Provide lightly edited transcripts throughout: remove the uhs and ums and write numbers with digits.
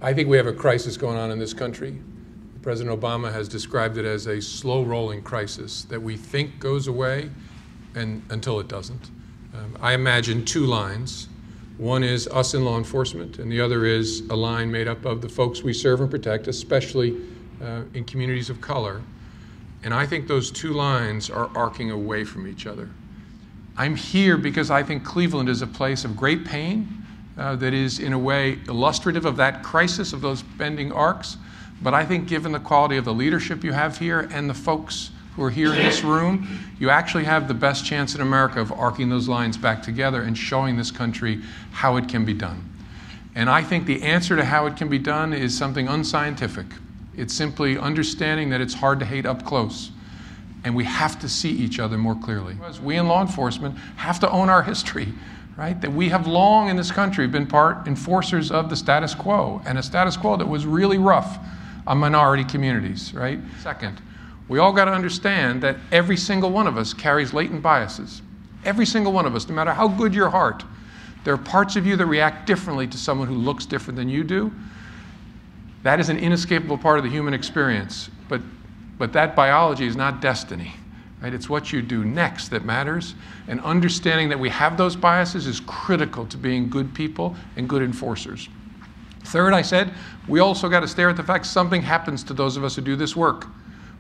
I think we have a crisis going on in this country. President Obama has described it as a slow-rolling crisis that we think goes away until it doesn't. I imagine two lines. One is us in law enforcement, and the other is a line made up of the folks we serve and protect, especially in communities of color. And I think those two lines are arcing away from each other. I'm here because I think Cleveland is a place of great pain that is, in a way, illustrative of that crisis, of those bending arcs. But I think given the quality of the leadership you have here and the folks who are here in this room, you actually have the best chance in America of arcing those lines back together and showing this country how it can be done. And I think the answer to how it can be done is something unscientific. It's simply understanding that it's hard to hate up close. And we have to see each other more clearly. Because we in law enforcement have to own our history, right? That we have long in this country been part enforcers of the status quo, and a status quo that was really rough on minority communities, right? Second, we all got to understand that every single one of us carries latent biases. Every single one of us, no matter how good your heart, there are parts of you that react differently to someone who looks different than you do. That is an inescapable part of the human experience, but that biology is not destiny, right? It's what you do next that matters, and understanding that we have those biases is critical to being good people and good enforcers. Third, I said, we also got to stare at the fact something happens to those of us who do this work.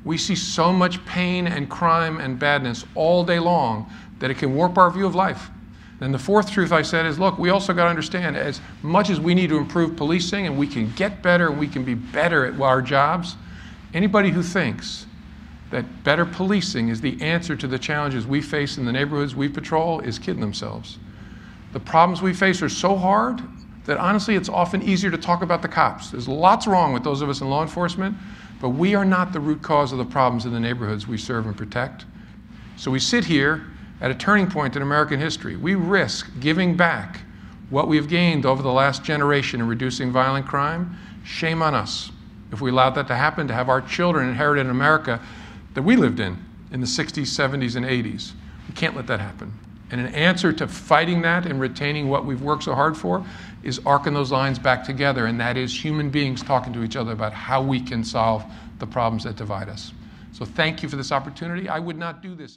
We see so much pain and crime and badness all day long that it can warp our view of life. And the fourth truth I said is, look, we also got to understand, as much as we need to improve policing and we can get better and we can be better at our jobs, anybody who thinks that better policing is the answer to the challenges we face in the neighborhoods we patrol is kidding themselves. The problems we face are so hard that honestly it's often easier to talk about the cops. There's lots wrong with those of us in law enforcement, but we are not the root cause of the problems in the neighborhoods we serve and protect. So we sit here at a turning point in American history. We risk giving back what we've gained over the last generation in reducing violent crime. Shame on us if we allowed that to happen, to have our children inherit an America that we lived in the 60s, 70s, and 80s. We can't let that happen. And an answer to fighting that and retaining what we've worked so hard for is arcing those lines back together, and that is human beings talking to each other about how we can solve the problems that divide us. So thank you for this opportunity. I would not do this.